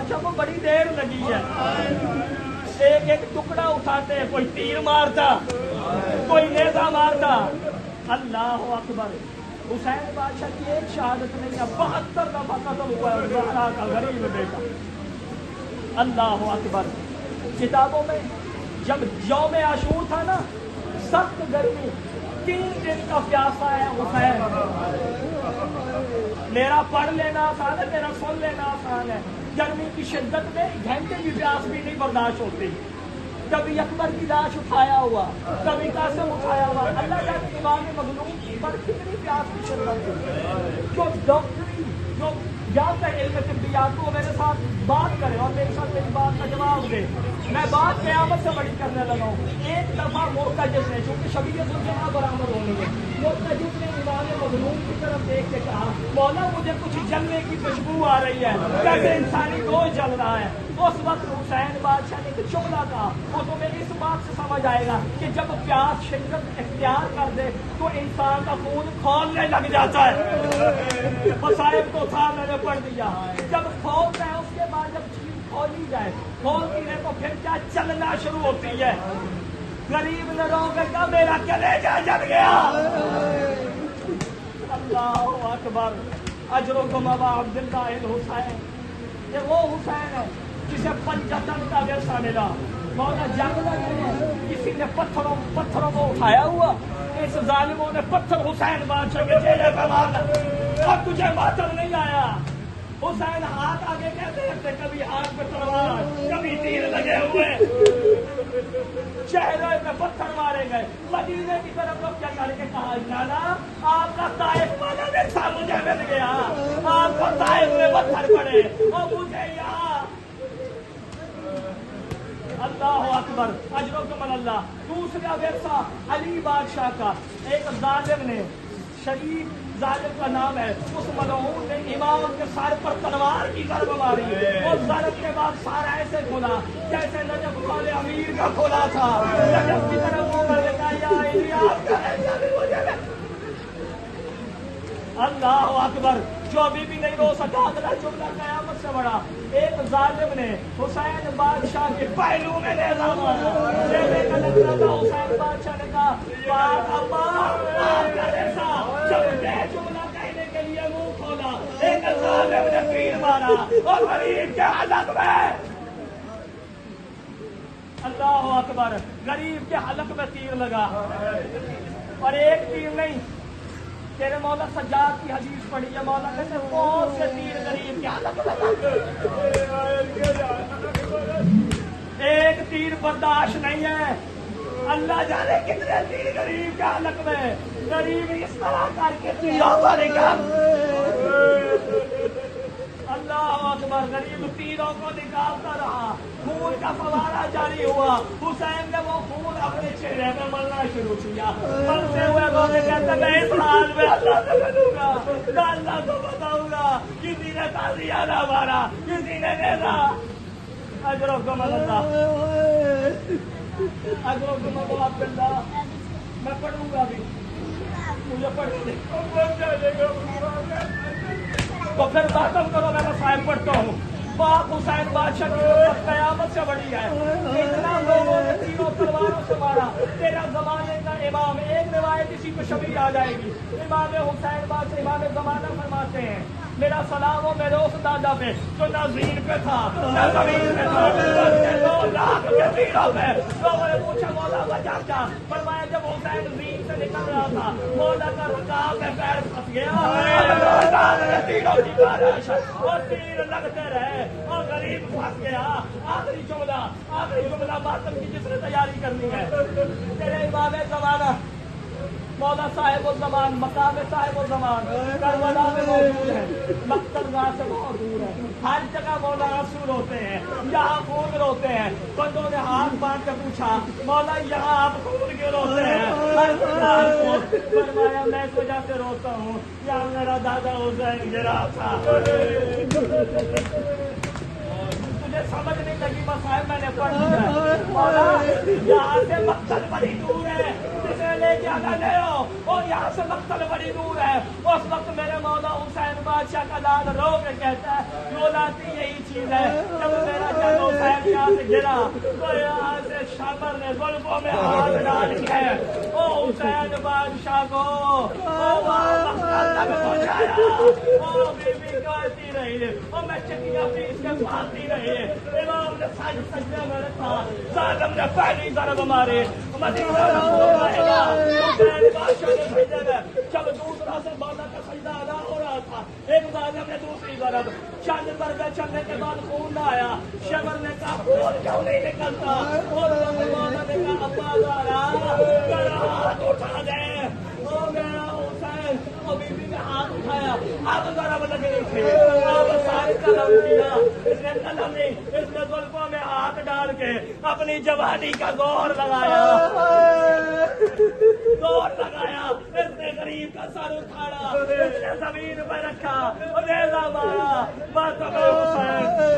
بادشاہ کو بڑی دیر لگی ہے، ایک ایک ٹکڑا اٹھاتے، کوئی تیر مارتا، کوئی نیزہ مارتا۔ اللہ اکبر، حسین بادشاہ کی ایک شہادت نہیں ہے، 72 دفعہ قتل ہوا ہے زہرا کا غریب بیٹا۔ اللہ اکبر۔ کتابوں میں جب یوم عاشور تھا نا، سخت گرمی، 3 دن کا پیاسا ہے حسین۔ میرا پڑھ لینا آسان ہے، میرا سن لینا آسان ہے، گرمی کی شدت میں گھنٹے کی پیاس بھی نہیں برداشت ہوتی۔ کبھی اکبر کی لاش اٹھایا ہوا، کبھی قاسم اٹھایا ہوا، اللہ جانے امام مظلوم پر کتنی پیاس کی شدت تھی۔ جو ڈاکٹری، جو جانتا ہے علم طبیات کو میرے ساتھ بات کرے اور میرے ساتھ میری بات کا جواب دے۔ میں بات قیامت سے بڑی کرنے لگا ہوں۔ ایک دفعہ محتجب نے، چونکہ شبیہۃ الجماع برآمد ہونی ہے، محتجب نے امام مظلوم کی طرف دیکھ کے کہا مولا مجھے کچھ جلنے کی خوشبو آ رہی ہے، جیسے انسانی گوشت جل رہا ہے۔ اس وقت حسین بادشاہ نے ایک جملہ کہا، وہ تمہیں اس بات سے سمجھ آئے گا کہ جب پیاس شدت اختیار کر دے تو انسان کا خون کھولنے لگ جاتا ہے۔ مصائب تو تھا، میں نے پڑھ دیا، جب کھولتا ہے اس کے بعد جب چیز کھولی جائے، کھولتی ہے تو پھر کیا چلنا شروع ہوتی ہے۔ غریب نے رو کر کہا میرا کلیجہ جل گیا۔ اللہ اکبر۔ اجرکم ابا عبداللہ الحسین، یہ وہ حسین ہے جسے 55 کا ورثہ ملا۔ مولا جنگ لگے ہیں، کسی نے پتھروں کو اٹھایا ہوا، اس ظالموں نے پتھر حسین بادشاہ کے چہرے پہ مارا اور تجھے ماتم نہیں آیا۔ حسین ہاتھ آگے کیسے رکھتے، کبھی ہاتھ پہ تلوار، کبھی تیر لگے ہوئے، چہرے پہ پتھر مارے گئے۔ مدینے کی طرف لوگ کیا کر کے کہا نانا آپ کا طائف والا ورثہ مجھے مل گیا، آپ کو طائف میں پتھر پڑے اور مجھے یہاں۔ اللہ اکبر، اجرکم اللہ۔ دوسرا ورثہ علی بادشاہ کا، ایک ظالم نے، شریف ظالم کا نام ہے، اس ملعون نے امام کے سر پر تلوار کی ضرب ماری، اور ضرب کے بعد سارا ایسے کھلا جیسے نجف خال امیر کا کھلا تھا۔ نجف کی طرف وہ کر کہا یا علی آپ کا ایسا بھی مجھے نہیں۔ اللہ اکبر، جو ابھی بھی نہیں رو سکا اگلا جملہ قیامت سے بڑا۔ ایک ظالم نے حسین بادشاہ کے پہلو میں نیزہ مارا، نیزے کا لگ رہا تھا، حسین بادشاہ نے کہا بات آپ کا نیزہ۔ جب میں جملہ کہنے کے لیے منہ کھولا، ایک ظالم نے تیر مارا اور غریب کے حلق میں، اللہ اکبر، غریب کے حلق میں تیر لگا، اور ایک تیر نہیں، تیرے مولا سجاد کی حدیث پڑھی ہے، مولا کہتے ہیں بہت سے تیر غریب کے حلق میں، ایک تیر برداشت نہیں ہے، اللہ جانے کتنے تیر غریب کے حلق میں۔ غریب اس طرح کر کے تیروں کو نکال، اللہ اکبر، غریب تیروں کو نکالتا رہا، خون کا فوارہ جاری ہوا۔ حسین نے وہ خون اپنے چہرے میں ملنا شروع کیا، ملتے ہوئے رونے کہتے میں اس حال میں اللہ سے ملوں گا، میں اللہ کو بتاؤں گا کسی نے تازیانہ مارا، کسی نے نیزہ۔ اجرکم اللہ، اجرکم عبداللہ۔ میں پڑھوں گا ابھی، مجھے پڑھنے تو پھر ختم کرو، میں مسائل پڑھتا ہوں۔ باپ حسین بادشاہ کی قدرت قیامت سے بڑی ہے، اتنا لوگوں نے تینوں تلواروں سے مارا۔ تیرا زمانے کا امام، ایک روایت اسی کو شبیہ آ جائے گی، امام حسین بادشاہ امام زمانہ فرماتے ہیں میرا سلام ہو میرے اس دادا پہ جو نہ زین پہ تھا نہ زمین پہ تھا، 2 لاکھ کے تیروں پہ۔ لوگوں نے پوچھا مولا وجہ کیا؟ فرمایا جب حسین زین سے نکل رہا تھا، مولا کا رکاب میں پیر پھنس گیا، تیروں کی بارش اور تیر لگتے رہے اور غریب پھنس گیا۔ آخری جملہ ماتم کی جس نے تیاری کرنی ہے، تیرے امام زمانہ مولا صاحب الزمان، مقام صاحب الزمان کربلا میں موجود ہے، مقتل گاہ سے بہت دور ہے، ہر جگہ مولا آنسو روتے ہیں، یہاں خون روتے ہیں۔ بندوں نے ہاتھ باندھ کے پوچھا مولا یہاں آپ خون کیوں روتے ہیں؟ فرمایا میں اس وجہ سے روتا ہوں یہاں میرا دادا حسین گرا تھا۔ مجھے سمجھ نہیں لگی مسائل میں نے پڑھ لیا، مولا یہاں سے مقتل بڑی دور ہے، جسے لے کے آنا لے ہو، اور یہاں سے مقتل بڑی دور ہے۔ اس وقت میرے مولا حسین بادشاہ کا لال رو کے کہتا ہے جو لاتی یہی چیز ہے جب میرا جب حسین یہاں سے گرا تو یہاں سے شامر نے زلفوں میں ہاتھ ڈال کے او حسین بادشاہ کو مقصد تک پہنچایا. بی بی کہتی رہی میں چکیاں پیس کے مارتی رہی. امام نے سجدے میں رکھا. ظالم نے پہلی ضرب ماری. مدینہ رسول رہے گا. حسین بادشاہ نے بھیجے گئے. جب دوسرا سے بالا کا سجدہ ادا ہو رہا تھا ایک ظالم نے دوسری ضرب چند ضربے چلنے کے بعد خون نہ آیا. شمر نے کہا خون کیوں نہیں نکلتا. اور مولانا نے کہا ابا زارا میرا ہاتھ اٹھا دے. میرا حسین اور بی بی نے ہاتھ اٹھایا. اب ضرب لگنی تھی. اب سارے قلم کیا. اس نے قلم نہیں اس نے زلفوں میں ہاتھ ڈال کے اپنی جوانی کا زور لگایا. زور لگایا. اس نے غریب کا سر اٹھایا. اس نے زمین پہ رکھا. نیزہ مارا. بات حسین